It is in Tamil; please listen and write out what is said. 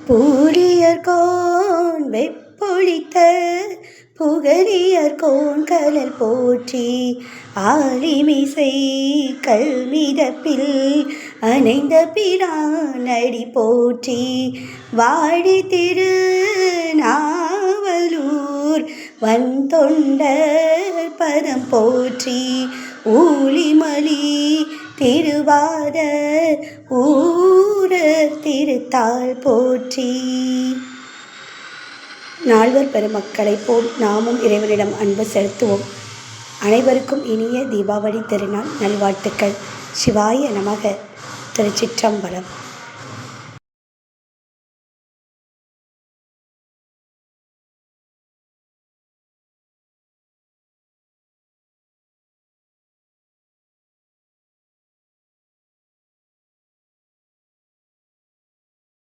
பூழியர்கோன் வெப்பொழித்த புகழியர்கோன் கலல் போற்றி ஆலிமிசை கல்மிதப்பில் அணைந்த பிரானடி போற்றி வாழி திரு நாவலூர் வந்தொண்டர் பதம் போற்றி ஊழிமலி திருவாத ஊரர் திருத்தாள் போற்றி. நால்வர் பெருமக்களைப் போல் நாமும் இறைவனிடம் அன்பு செலுத்துவோம். அனைவருக்கும் இனிய தீபாவளி திருநாள் நல்வாழ்த்துக்கள். சிவாய நமக. திருச்சிற்றம்பலம்.